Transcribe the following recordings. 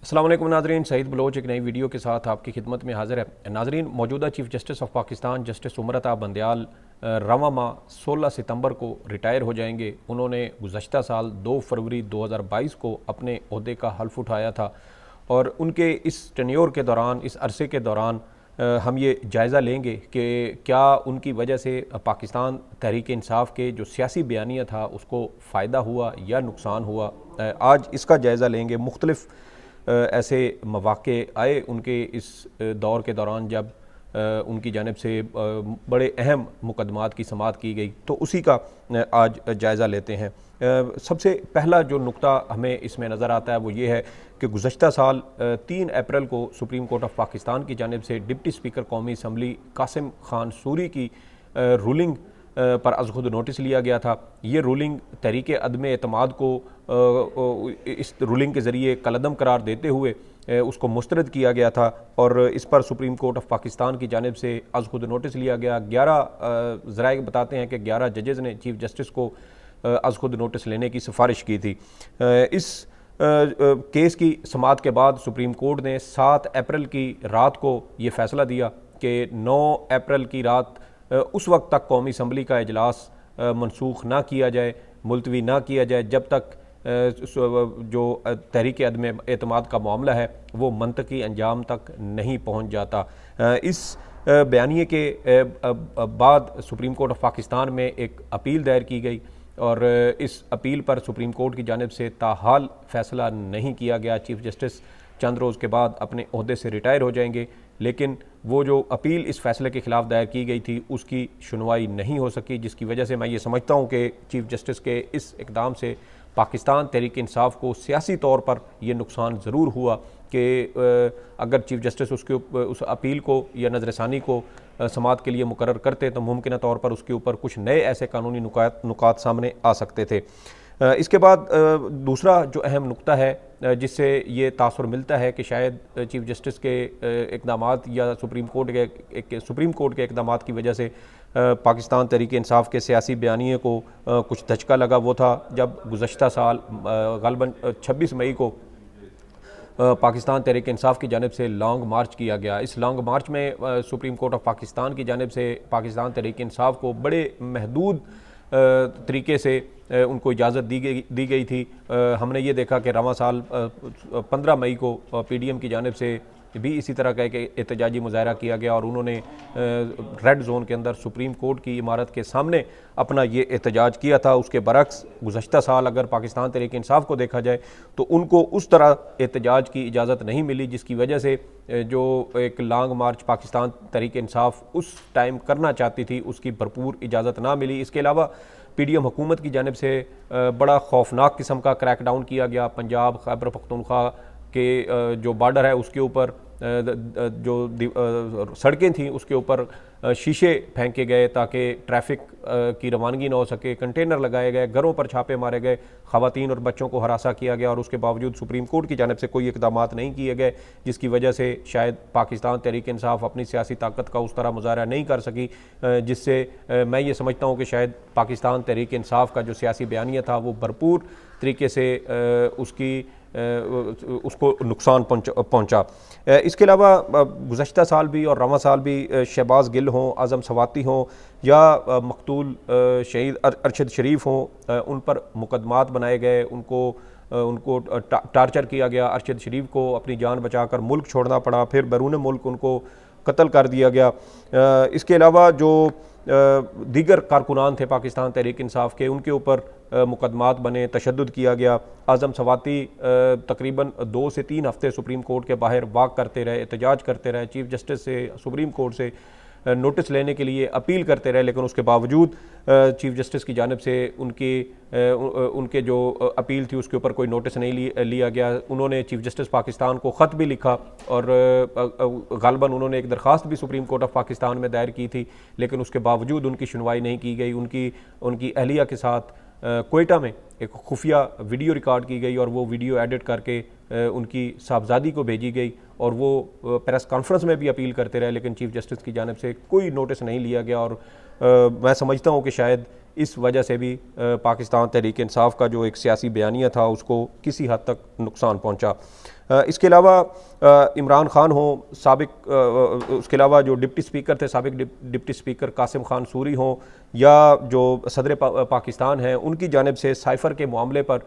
अस्सलाम वालेकुम नाज़रीन, सईद बलोच एक नई वीडियो के साथ आपकी खिदमत में हाज़िर है। नाज़रीन, मौजूदा chief justice of Pakistan justice Umar Ata Bandial रवां माह 16 सितंबर को रिटायर हो जाएंगे। उन्होंने गुज़श्ता साल 2 फरवरी 2022 को अपने ओहदे का हल्फ उठाया था और उनके इस टेन्योर के दौरान, इस अरसे के दौरान हम ये जायज़ा लेंगे कि क्या उनकी वजह से पाकिस्तान तहरीक इंसाफ के जो सियासी बयानिया था उसको फ़ायदा हुआ या नुकसान हुआ। आज इसका जायज़ा लेंगे। मुख्तलिफ़ ऐसे मौक़े आए उनके इस दौर के दौरान जब उनकी जानिब से बड़े अहम मुकदमात की समाअत की गई, तो उसी का आज जायज़ा लेते हैं। सबसे पहला जो नुक्ता हमें इसमें नज़र आता है वो ये है कि गुज़श्ता साल 3 अप्रैल को सुप्रीम कोर्ट ऑफ पाकिस्तान की जानिब से डिप्टी स्पीकर कौमी असम्बली कासिम खान सूरी की रूलिंग पर अज़ खुद नोटिस लिया गया था। ये रूलिंग तहरीक अदम एतमाद को इस रूलिंग के ज़रिए कलअदम करार देते हुए उसको मुस्तरद किया गया था और इस पर सुप्रीम कोर्ट ऑफ पाकिस्तान की जानिब से अज़ खुद नोटिस लिया गया। 11 ज़राए बताते हैं कि 11 जजेज़ ने चीफ़ जस्टिस को अज़ खुद नोटिस लेने की सिफारिश की थी। इस केस की समाअत के बाद सुप्रीम कोर्ट ने 7 अप्रैल की रात को ये फ़ैसला दिया कि 9 अप्रैल की रात उस वक्त तक कौमी असम्बली का इजलास मनसूख ना किया जाए, मुलतवी ना किया जाए जब तक जो तहरीक अदम एतमाद का मामला है वो मंतकी अंजाम तक नहीं पहुँच जाता। इस बयानिए के बाद सुप्रीम कोर्ट ऑफ पाकिस्तान में एक अपील दायर की गई और इस अपील पर सुप्रीम कोर्ट की जानिब से ताहाल फ़ैसला नहीं किया गया। चीफ़ जस्टिस चंद रोज़ के बाद अपने ओहदे से रिटायर हो जाएंगे, लेकिन वो जो अपील इस फैसले के ख़िलाफ़ दायर की गई थी उसकी सुनवाई नहीं हो सकी, जिसकी वजह से मैं ये समझता हूँ कि चीफ़ जस्टिस के इस इक़दाम से पाकिस्तान तहरीक इंसाफ को सियासी तौर पर यह नुकसान ज़रूर हुआ कि अगर चीफ़ जस्टिस उस अपील को या नज़रसानी को समाअत के लिए मुकर्रर करते तो मुमकिन तौर पर उसके ऊपर कुछ नए ऐसे कानूनी नुकात सामने आ सकते थे। इसके बाद दूसरा जो अहम नुक्ता है जिससे ये तासुर मिलता है कि शायद चीफ़ जस्टिस के इक़दामात या सुप्रीम कोर्ट के इक़दामात की वजह से पाकिस्तान तहरीक इंसाफ के सियासी बयानिए को कुछ धचका लगा, वो था जब गुज़श्ता साल ग़ालिबन 26 मई को पाकिस्तान तहरीक इंसाफ की जानिब से लॉन्ग मार्च किया गया। इस लॉन्ग मार्च में सुप्रीम कोर्ट ऑफ पाकिस्तान की जानिब से पाकिस्तान तहरीक इंसाफ को बड़े महदूद तरीके से उनको इजाज़त दी गई थी। हमने ये देखा कि रवां साल 15 मई को PDM की जानिब से भी इसी तरह का एक एहतजाजी मुजाहरा किया गया और उन्होंने रेड जोन के अंदर सुप्रीम कोर्ट की इमारत के सामने अपना ये एहतजाज किया था। उसके बरक्स गुज़श्ता साल अगर पाकिस्तान तहरीक इंसाफ को देखा जाए तो उनको उस तरह एहतजाज की इजाज़त नहीं मिली, जिसकी वजह से जो एक लॉन्ग मार्च पाकिस्तान तहरीक इंसाफ उस टाइम करना चाहती थी उसकी भरपूर इजाज़त ना मिली। इसके अलावा PDM हुकूमत की जानिब से बड़ा खौफनाक किस्म का क्रैकडाउन किया गया। पंजाब खैबर पख्तूनख्वा के जो बॉर्डर है उसके ऊपर जो सड़कें थीं उसके ऊपर शीशे फेंके गए ताकि ट्रैफिक की रवानगी ना हो सके, कंटेनर लगाए गए, घरों पर छापे मारे गए, ख़वातीन और बच्चों को हरासा किया गया और उसके बावजूद सुप्रीम कोर्ट की जानिब से कोई इक़दामात नहीं किए गए, जिसकी वजह से शायद पाकिस्तान तहरीक इंसाफ अपनी सियासी ताकत का उस तरह मुजाहरा नहीं कर सकी, जिससे मैं ये समझता हूँ कि शायद पाकिस्तान तहरीक इंसाफ का जो सियासी बयानिया था वो भरपूर तरीके से उसको नुकसान पहुँचा। इसके अलावा गुज़श्ता साल भी और रवां साल भी शहबाज गिल हों, आज़म सवाती हों या मकतूल शहीद अरशद शरीफ हों, उन पर मुकदमात बनाए गए, उनको टार्चर किया गया। अरशद शरीफ को अपनी जान बचाकर मुल्क छोड़ना पड़ा, फिर बैरून मुल्क उनको कत्ल कर दिया गया। इसके अलावा जो दीगर कारकुनान थे पाकिस्तान तहरीक इंसाफ के, उनके ऊपर मुकदमात बने, तशद्दुद किया गया। आज़म सवाती तकरीबन 2 से 3 हफ्ते सुप्रीम कोर्ट के बाहर वाक करते रहे, एहतजाज करते रहे, चीफ़ जस्टिस से सुप्रीम कोर्ट से नोटिस लेने के लिए अपील करते रहे, लेकिन उसके बावजूद चीफ़ जस्टिस की जानिब से उनके जो अपील थी उसके ऊपर कोई नोटिस नहीं लिया गया। उन्होंने चीफ़ जस्टिस पाकिस्तान को ख़त भी लिखा और ग़ालिबन उन्होंने एक दरख्वास्त भी सुप्रीम कोर्ट ऑफ पाकिस्तान में दायर की थी, लेकिन उसके बावजूद उनकी सुनवाई नहीं की गई। उनकी अहलिया के साथ कोयटा में एक खुफिया वीडियो रिकॉर्ड की गई और वो वीडियो एडिट करके उनकी साहबजादी को भेजी गई और वो प्रेस कॉन्फ्रेंस में भी अपील करते रहे, लेकिन चीफ़ जस्टिस की जानिब से कोई नोटिस नहीं लिया गया। और मैं समझता हूँ कि शायद इस वजह से भी पाकिस्तान तहरीक इंसाफ का जो एक सियासी बयानिया था उसको किसी हद तक नुकसान पहुँचा। इसके अलावा इमरान खान हो, साबिक उसके अलावा जो डिप्टी स्पीकर थे, साबिक डिप्टी स्पीकर कासिम खान सूरी हों, या जो सदर पाकिस्तान हैं, उनकी जानिब से साइफ़र के मामले पर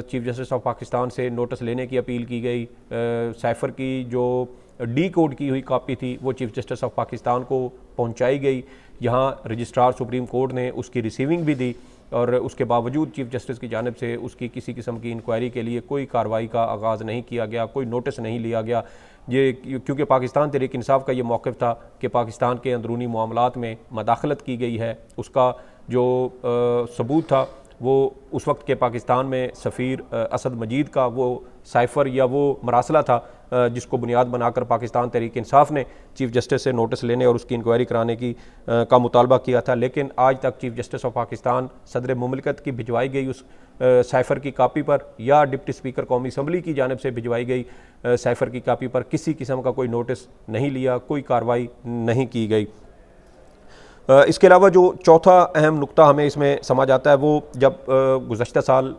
चीफ जस्टिस ऑफ पाकिस्तान से नोटिस लेने की अपील की गई। साइफ़र की जो डी कोड की हुई कॉपी थी वो चीफ जस्टिस ऑफ पाकिस्तान को पहुंचाई गई। यहाँ रजिस्ट्रार सुप्रीम कोर्ट ने उसकी रिसीविंग भी दी और उसके बावजूद चीफ जस्टिस की जानिब से उसकी किसी किस्म की इंक्वायरी के लिए कोई कार्रवाई का आगाज़ नहीं किया गया, कोई नोटिस नहीं लिया गया। ये क्योंकि पाकिस्तान तहरीक इंसाफ का ये मौक़िफ़ था कि पाकिस्तान के अंदरूनी मामलात में मदाखलत की गई है। उसका जो सबूत था वो उस वक्त के पाकिस्तान में सफ़ीर असद मजीद का वो साइफ़र या वो मरासला था जिसको बुनियाद बनाकर पाकिस्तान तहरीक इंसाफ ने चीफ जस्टिस से नोटिस लेने और उसकी इंक्वायरी कराने की का मुतालबा किया था। लेकिन आज तक चीफ जस्टिस ऑफ पाकिस्तान सदर मुमलिकत की भिजवाई गई उस साइफ़र की कापी पर या डिप्टी स्पीकर कौमी असम्बली की जानिब से भिजवाई गई साइफ़र की कापी पर किसी किस्म का कोई नोटिस नहीं लिया, कोई कार्रवाई नहीं की गई। इसके अलावा जो चौथा अहम नुक्ता हमें इसमें समझ आता है वो जब गुज़श्ता साल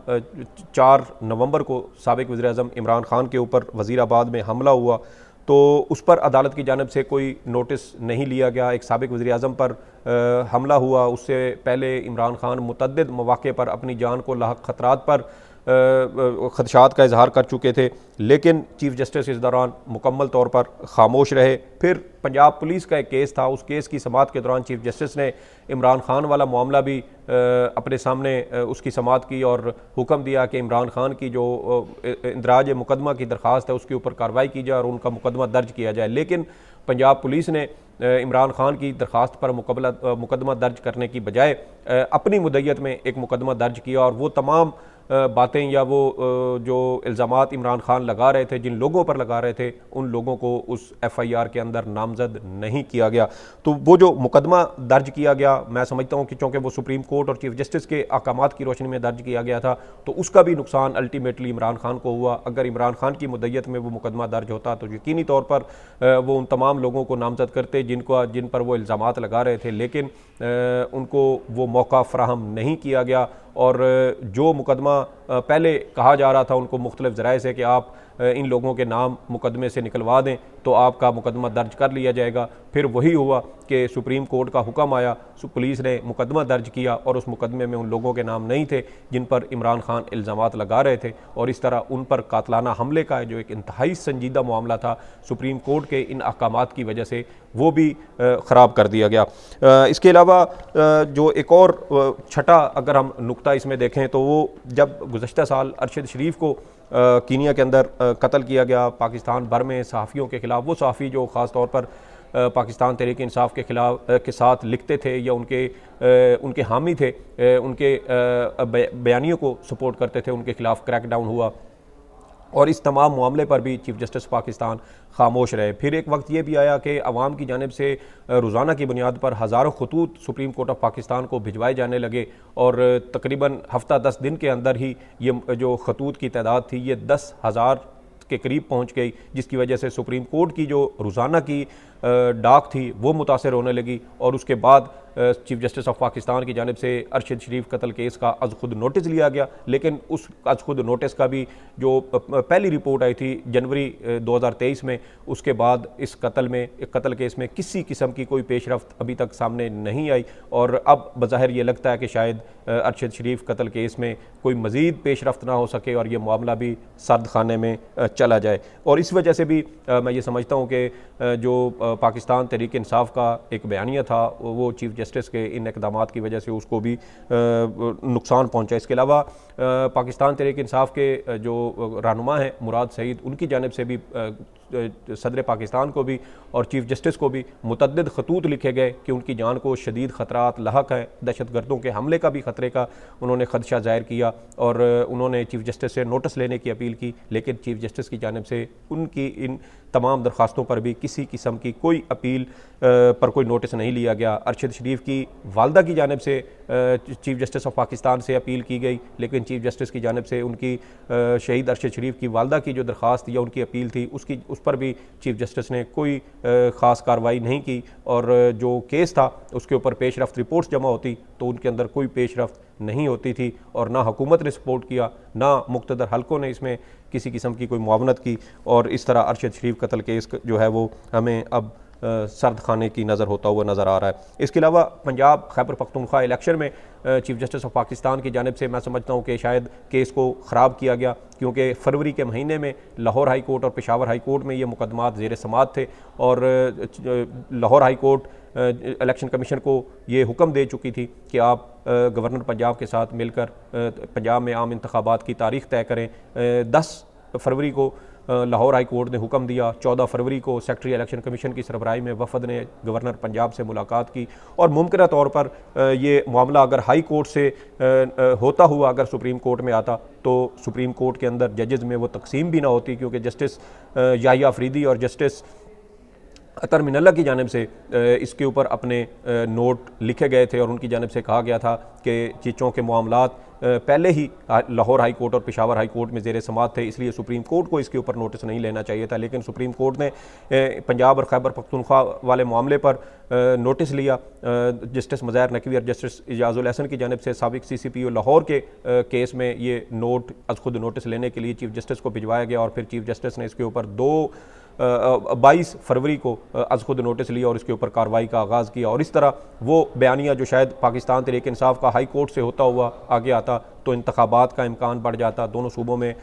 4 नवंबर को साबिक़ वज़ीर-ए-आज़म इमरान खान के ऊपर वज़ीराबाद में हमला हुआ तो उस पर अदालत की जानिब से कोई नोटिस नहीं लिया गया। एक साबिक़ वज़ीर-ए-आज़म पर हमला हुआ, उससे पहले इमरान खान मुतअद्दिद मौक़े पर अपनी जान को लाहक ख़तरात पर ख़दशात का इजहार कर चुके थे, लेकिन चीफ जस्टिस इस दौरान मुकम्मल तौर पर ख़ामोश रहे। फिर पंजाब पुलिस का एक केस था, उस केस की समाअत के दौरान चीफ जस्टिस ने इमरान खान वाला मामला भी अपने सामने उसकी समाअत की और हुक्म दिया कि इमरान खान की जो इंदराज मुकदमा की दरख्वास्त है उसके ऊपर कार्रवाई की जाए और उनका मुकदमा दर्ज किया जाए। लेकिन पंजाब पुलिस ने इमरान खान की दरख्वास्त पर मुकदमा दर्ज करने की बजाय अपनी मुद्दत में एक मुकदमा दर्ज किया और वो तमाम बातें या वो जो इल्ज़ामात इमरान खान लगा रहे थे, जिन लोगों पर लगा रहे थे, उन लोगों को उस FIR के अंदर नामजद नहीं किया गया। तो वो जो मुकदमा दर्ज किया गया, मैं समझता हूँ कि चूँकि वो सुप्रीम कोर्ट और चीफ जस्टिस के अहकामात की रोशनी में दर्ज किया गया था तो उसका भी नुकसान अल्टीमेटली इमरान खान को हुआ। अगर इमरान खान की मुद्दत में वो मुकदमा दर्ज होता तो यकीनी तौर पर वो उन तमाम लोगों को नामजद करते जिन पर वो इल्ज़ामात लगा रहे थे, लेकिन उनको वो मौका फ़राहम नहीं किया गया और जो मुकदमा पहले कहा जा रहा था उनको मुख्तलिफ ज़राए से कि आप इन लोगों के नाम मुकदमे से निकलवा दें तो आपका मुकदमा दर्ज कर लिया जाएगा, फिर वही हुआ कि सुप्रीम कोर्ट का हुक्म आया, पुलिस ने मुकदमा दर्ज किया और उस मुकदमे में उन लोगों के नाम नहीं थे जिन पर इमरान खान इल्ज़ामात लगा रहे थे और इस तरह उन पर कातलाना हमले का जो एक इंतहाई संजीदा मामला था सुप्रीम कोर्ट के इन अहकामात की वजह से वो भी ख़राब कर दिया गया। इसके अलावा जो एक और छठा अगर हम नुक्ता इसमें देखें तो वो जब गुज़श्ता साल अरशद शरीफ को कीनिया के अंदर कत्ल किया गया, पाकिस्तान भर में सहाफ़ियों के ख़िलाफ़, वो सहाफ़ी जो ख़ास तौर पर पाकिस्तान तहरीक इंसाफ के खिलाफ के साथ लिखते थे या उनके हामी थे, उनके बयानियों को सपोर्ट करते थे, उनके खिलाफ क्रैकडाउन हुआ और इस तमाम मामले पर भी चीफ जस्टिस पाकिस्तान खामोश रहे। फिर एक वक्त ये भी आया कि अवाम की जानिब से रोज़ाना की बुनियाद पर हज़ारों खतूत सुप्रीम कोर्ट ऑफ पाकिस्तान को भिजवाए जाने लगे और तकरीबन हफ्ता 10 दिन के अंदर ही ये जो खतूत की तादाद थी ये 10,000 के करीब पहुंच गई, जिसकी वजह से सुप्रीम कोर्ट की जो रोज़ाना की डाक थी वो मुतासर होने लगी और उसके बाद चीफ जस्टिस ऑफ पाकिस्तान की जानिब से अरशद शरीफ कत्ल केस का अज खुद नोटिस लिया गया, लेकिन उस अज खुद नोटिस का भी जो पहली रिपोर्ट आई थी जनवरी 2023 में, उसके बाद इस कत्ल केस में किसी किस्म की कोई पेशरफ्त अभी तक सामने नहीं आई और अब बज़ाहिर ये लगता है कि शायद अरशद शरीफ कत्ल केस में कोई मज़ीद पेशरफ्त ना हो सके और ये मामला भी सर्द खाने में चला जाए। और इस वजह से भी मैं ये समझता हूँ कि जो पाकिस्तान तहरीक इंसाफ का एक बयानिया था वो चीफ जस्टिस के इन इक़दामात की वजह से उसको भी नुकसान पहुंचा। इसके अलावा पाकिस्तान तहरीक इंसाफ के जो रहनुमा हैं मुराद सईद, उनकी जानिब से भी सदर पाकिस्तान को भी और चीफ जस्टिस को भी मुतअद्दिद खतूत लिखे गए कि उनकी जान को शदीद ख़तरात लाहक है, दहशतगर्दों के हमले का भी ख़तरे का उन्होंने खदशा ज़ाहिर किया और उन्होंने चीफ जस्टिस से नोटिस लेने की अपील की, लेकिन चीफ जस्टिस की जानिब से उनकी इन तमाम दरख्वास्तों पर भी किसी किस्म की कोई अपील पर कोई नोटिस नहीं लिया गया। अरशद शरीफ की वालदा की जानिब से चीफ जस्टिस ऑफ पाकिस्तान से अपील की गई, लेकिन चीफ जस्टिस की जानिब से उनकी शहीद अरशद शरीफ की वालदा की जो दरख्वास्त या उनकी अपील थी उस पर भी चीफ जस्टिस ने कोई ख़ास कार्रवाई नहीं की, और जो केस था उसके ऊपर पेशरफ्त रिपोर्ट्स जमा होती तो उनके अंदर कोई पेशरफ्त नहीं होती थी, और ना हुकूमत ने सपोर्ट किया, ना मुक़्तदर हलकों ने इसमें किसी किस्म की कोई मुआवनत की, और इस तरह अरशद शरीफ कत्ल केस जो है वो हमें अब सर्द खाने की नज़र होता हुआ नज़र आ रहा है। इसके अलावा पंजाब खैबर पख्तूनख्वा इलेक्शन में चीफ जस्टिस ऑफ पाकिस्तान की जानिब से मैं समझता हूँ कि शायद केस को ख़राब किया गया, क्योंकि फरवरी के महीने में लाहौर हाई कोर्ट और पेशावर हाई कोर्ट में ये मुकदमात ज़ेर समाअत थे, और Lahore high court election commission को ये हुक्म दे चुकी थी कि आप गवर्नर पंजाब के साथ मिलकर पंजाब में आम इंतखाबात की तारीख तय करें। 10 फरवरी को लाहौर हाई कोर्ट ने हुक्म दिया, 14 फरवरी को सेक्रेटरी इलेक्शन कमीशन की सरबराही में वफद ने गवर्नर पंजाब से मुलाकात की, और मुमकिन तौर पर ये मामला अगर हाई कोर्ट से होता हुआ अगर सुप्रीम कोर्ट में आता तो सुप्रीम कोर्ट के अंदर जजेज़ में वो तकसीम भी ना होती, क्योंकि जस्टिस याहिया अफरीदी और जस्टिस अतर मिनल्ला की जानिब से इसके ऊपर अपने नोट लिखे गए थे, और उनकी जानिब से कहा गया था कि चीज़ों के मामलात पहले ही लाहौर हाई कोर्ट और पेशावर हाई कोर्ट में ज़ेर समाअत थे, इसलिए सुप्रीम कोर्ट को इसके ऊपर नोटिस नहीं लेना चाहिए था। लेकिन सुप्रीम कोर्ट ने पंजाब और खैबर पख्तूनख्वा वाले मामले पर नोटिस लिया। जस्टिस मज़ाहिर नकवी और जस्टिस इजाज़ुल हसन की जानिब से साबिक CCPO लाहौर के केस में ये नोट अज खुद नोटिस लेने के लिए चीफ जस्टिस को भिजवाया गया, और फिर चीफ जस्टिस ने इसके ऊपर 22 फरवरी को अज खुद नोटिस लिया और इसके ऊपर कार्रवाई का आगाज़ किया। और इस तरह वो बयानिया जो शायद पाकिस्तान तहरीक इंसाफ का हाई कोर्ट से होता हुआ आगे आता तो इंतखाबात का इम्कान बढ़ जाता, दोनों सूबों में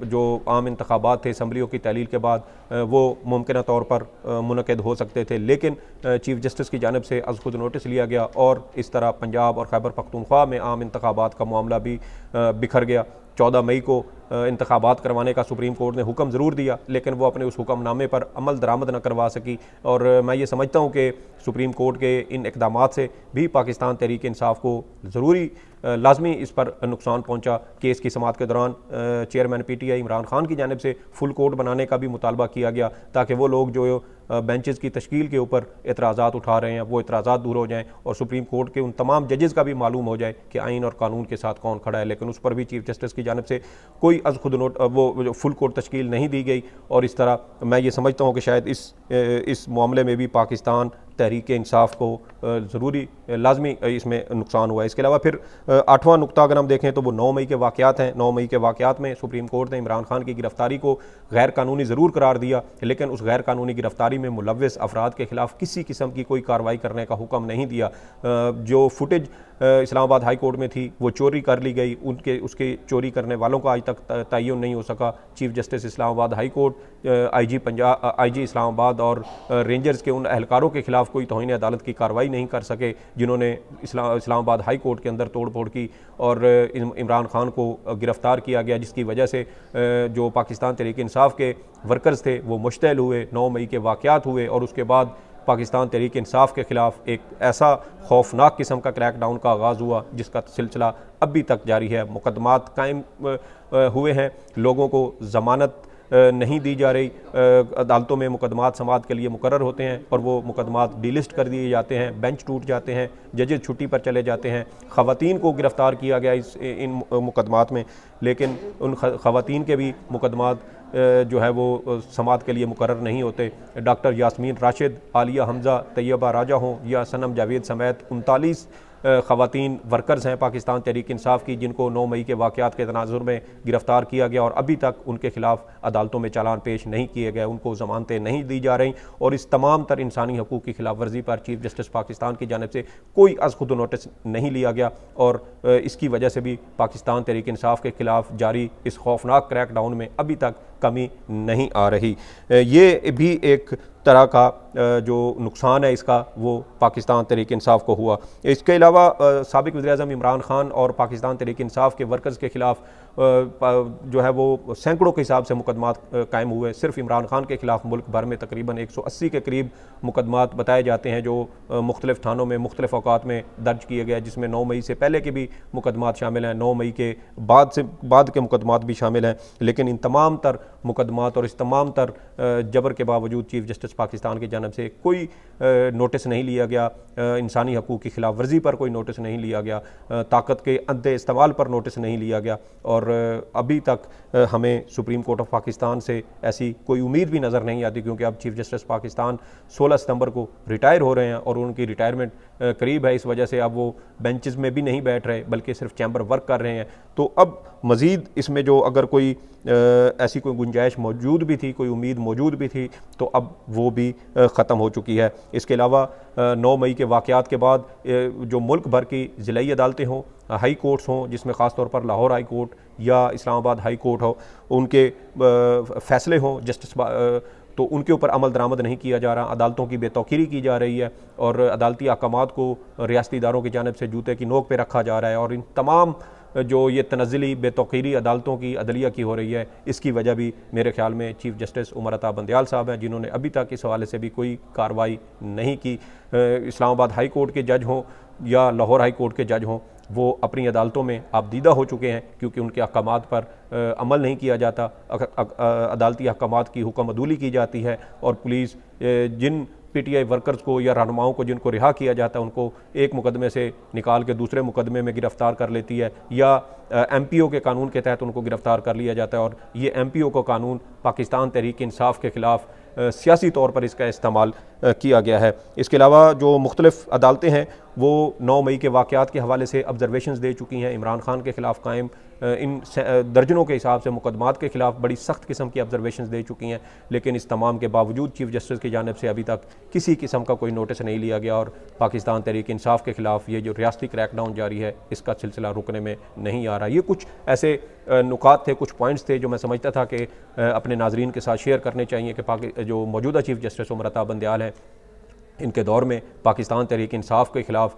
जो आम इंतखाबात थे असम्बलियों की तहलील के बाद वो मुमकिन तौर पर मुनक़िद हो सकते थे। लेकिन चीफ जस्टिस की जानिब से अज खुद नोटिस लिया गया, और इस तरह पंजाब और खैबर पख्तूनख्वा में आम इंतखाबात का मामला भी बिखर गया। 14 मई को इंतखाबात करवाने का सुप्रीम कोर्ट ने हुक्म ज़रूर दिया, लेकिन वो अपने उस हुक्मनामे पर अमल दरामद न करवा सकी, और मैं ये समझता हूँ कि सुप्रीम कोर्ट के इन इक़दामात से भी पाकिस्तान तहरीक इंसाफ को ज़रूरी लाजमी इस पर नुकसान पहुँचा। केस की समाअत के दौरान चेयरमैन PTI इमरान खान की जानिब से फुल कोर्ट बनाने का भी मुतालबा किया गया, ताकि वो लोग जो बेंचेस की तश्कील के ऊपर एतराज़ात उठा रहे हैं वो एतराज़ात दूर हो जाएँ, और सुप्रीम कोर्ट के उन तमाम जजेज़ का भी मालूम हो जाए कि आइन और कानून के साथ कौन खड़ा है। लेकिन उस पर भी चीफ जस्टिस की जानिब से कोई अज खुद वो फुल कोर्ट तश्कील नहीं दी गई, और इस तरह मैं ये समझता हूँ कि शायद इस मामले में भी पाकिस्तान तहरीक इंसाफ को ज़रूरी लाजमी इसमें नुकसान हुआ है। इसके अलावा फिर 8वां नुक्ता अगर हम देखें तो वो 9 मई के वाक़यात हैं। 9 मई के वाक़यात में सुप्रीम कोर्ट ने इमरान खान की गिरफ्तारी को गैर कानूनी ज़रूर करार दिया, लेकिन उस गैर कानूनी गिरफ्तारी में मुलव्वस अफराद के खिलाफ किसी किस्म की कोई कार्रवाई करने का हुक्म नहीं दिया। जो फुटेज इस्लामाबाद हाई कोर्ट में थी वो चोरी कर ली गई, उसके चोरी करने वालों का आज तक तयन नहीं हो सका। Chief justice Islamabad high court, IG Islamabad और रेंजर्स के उन एहलकारों के खिलाफ कोई तौहीन अदालत की कार्रवाई नहीं कर सके जिन्होंने इस्लामाबाद हाई कोर्ट के अंदर तोड़ फोड़ की, और इमरान खान को गिरफ़्तार किया गया, जिसकी वजह से जो पाकिस्तान तहरीक इंसाफ के वर्कर्स थे वो मुश्तइल हुए। 9 मई के वाक़यात हुए, और उसके बाद पाकिस्तान तहरीक इंसाफ के ख़िलाफ़ एक ऐसा खौफनाक किस्म का क्रैकडाउन का आगाज़ हुआ जिसका सिलसिला अभी तक जारी है। मुकदमात कायम हुए हैं, लोगों को ज़मानत नहीं दी जा रही, अदालतों में मुकदमात समाअत के लिए मुकर्रर होते हैं और वो मुकदमात डिलिस्ट कर दिए जाते हैं, बेंच टूट जाते हैं, जजेज छुट्टी पर चले जाते हैं। ख़वातीन को गिरफ़्तार किया गया इन मुकदमात में, लेकिन उन ख़वातीन के भी मुकदमात जो है वो समाअत के लिए मुकर्रर नहीं होते। डॉक्टर यास्मीन राशिद, आलिया हमज़ा, तैयबा राजा हों या सनम जावेद समेत 39 ख़वातीन वर्कर्स हैं पाकिस्तान तहरीक इंसाफ की, जिनको 9 मई के वाक़यात के तनाजुर में गिरफ़्तार किया गया और अभी तक उनके खिलाफ अदालतों में चालान पेश नहीं किए गए, उनको ज़मानतें नहीं दी जा रही, और इस तमाम तर इंसानी हकूक़ की खिलाफ वर्जी पर चीफ जस्टिस पाकिस्तान की जानिब से कोई अज़ खुद नोटिस नहीं लिया गया, और इसकी वजह से भी पाकिस्तान तहरीक इंसाफ के खिलाफ जारी इस खौफनाक क्रैकडाउन में अभी तक कमी नहीं आ रही। ये भी एक तरह का जो नुकसान है इसका वो पाकिस्तान तहरीक इंसाफ को हुआ। इसके अलावा साबिक़ वज़ीर-ए-आज़म इमरान खान और पाकिस्तान तहरीक इंसाफ के वर्कर्स के ख़िलाफ़ जो है वो सैकड़ों के हिसाब से मुकदमात कायम हुए। सिर्फ इमरान खान के ख़िलाफ़ मुल्क भर में तकरीबन 180 के करीब मुकदमात बताए जाते हैं जो मुख्तलिफ़ थानों में मुख्तलिफ़ औक़ात में दर्ज किए गए, जिसमें 9 मई से पहले के भी मुकदमात शामिल हैं, 9 मई के बाद के मुकदमात भी शामिल हैं। लेकिन इन तमाम तर मुकदमात और इस तमाम तर जबर के बावजूद चीफ जस्टिस पाकिस्तान की जानब से कोई नोटिस नहीं लिया गया, इंसानी हकूक़ की खिलाफ वर्जी पर कोई नोटिस नहीं लिया गया, ताकत के अंधे इस्तेमाल पर नोटिस नहीं लिया गया, और और अभी तक हमें सुप्रीम कोर्ट ऑफ पाकिस्तान से ऐसी कोई उम्मीद भी नज़र नहीं आती, क्योंकि अब चीफ जस्टिस पाकिस्तान 16 सितंबर को रिटायर हो रहे हैं और उनकी रिटायरमेंट करीब है। इस वजह से अब वो बेंचेस में भी नहीं बैठ रहे बल्कि सिर्फ चैम्बर वर्क कर रहे हैं। तो अब मज़ीद इसमें जो अगर कोई ऐसी कोई गुंजाइश मौजूद भी थी, कोई उम्मीद मौजूद भी थी, तो अब वो भी ख़त्म हो चुकी है। इसके अलावा 9 मई के वाक़यात के बाद जो मुल्क भर की ज़िलाई अदालतें हों, हाई कोर्ट्स हों, जिसमें ख़ास तौर पर लाहौर हाई कोर्ट या इस्लामाबाद हाई कोर्ट हो, उनके फ़ैसले हों जस्टिस तो उनके ऊपर अमल दरामद नहीं किया जा रहा, अदालतों की बेतौकीरी की जा रही है और अदालती अहकामात को रियासती इदारों की जानिब से जूते की नोक पे रखा जा रहा है। और इन तमाम जो ये तनज़्ज़ुली बेतौकीरी अदालतों की अदलिया की हो रही है, इसकी वजह भी मेरे ख्याल में चीफ जस्टिस उमर अता बंदयाल साहब हैं, जिन्होंने अभी तक इस हवाले से भी कोई कार्रवाई नहीं की। इस्लामाबाद हाई कोर्ट के जज हों या लाहौर हाई कोर्ट के जज हों, वो अपनी अदालतों में आबदीदा हो चुके हैं, क्योंकि उनके अहकामात पर अमल नहीं किया जाता। अदालती अहकामात की हुक्म अदूली की जाती है और पुलिस जिन पीटीआई वर्कर्स को या रहनुमाओं को जिनको रिहा किया जाता है, उनको एक मुकदमे से निकाल के दूसरे मुकदमे में गिरफ्तार कर लेती है, या एमपीओ के कानून के तहत उनको गिरफ्तार कर लिया जाता है। और ये एमपीओ का कानून पाकिस्तान तहरीक इंसाफ के ख़िलाफ़ सियासी तौर पर इसका इस्तेमाल किया गया है। इसके अलावा जो मुख्तलिफ़ अदालतें हैं वो 9 मई के वाक़यात के हवाले से ऑब्जर्वेशंस दे चुकी हैं। इमरान खान के ख़िलाफ़ कायम इन दर्जनों के हिसाब से मुकदमात के ख़िलाफ़ बड़ी सख्त किस्म की ऑब्जर्वेशंस दे चुकी हैं, लेकिन इस तमाम के बावजूद चीफ जस्टिस की जानिब से अभी तक किसी किस्म का कोई नोटिस नहीं लिया गया और पाकिस्तान तहरीक इंसाफ के ख़िलाफ़ ये जो रियासती क्रैकडाउन जारी है, इसका सिलसिला रुकने में नहीं आ रहा। ये कुछ ऐसे नुकात थे, कुछ पॉइंट्स थे जो मैं समझता था कि अपने नाजरीन के साथ शेयर करने चाहिए कि जो मौजूदा चीफ जस्टिस उमर अता बंदयाल हैं, इनके दौर में पाकिस्तान तहरीक इंसाफ के ख़िलाफ़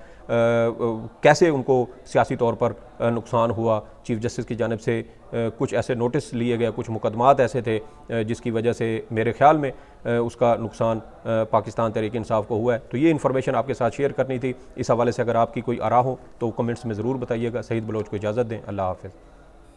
कैसे उनको सियासी तौर पर नुकसान हुआ। चीफ जस्टिस की जानिब से कुछ ऐसे नोटिस लिए गए, कुछ मुकदमात ऐसे थे जिसकी वजह से मेरे ख्याल में उसका नुकसान पाकिस्तान तहरीक इंसाफ को हुआ है। तो ये इन्फॉर्मेशन आपके साथ शेयर करनी थी। इस हवाले से अगर आपकी कोई आरा हो तो कमेंट्स में ज़रूर बताइएगा। सईद बलोच को इजाज़त दें। अल्लाह हाफ़िज़।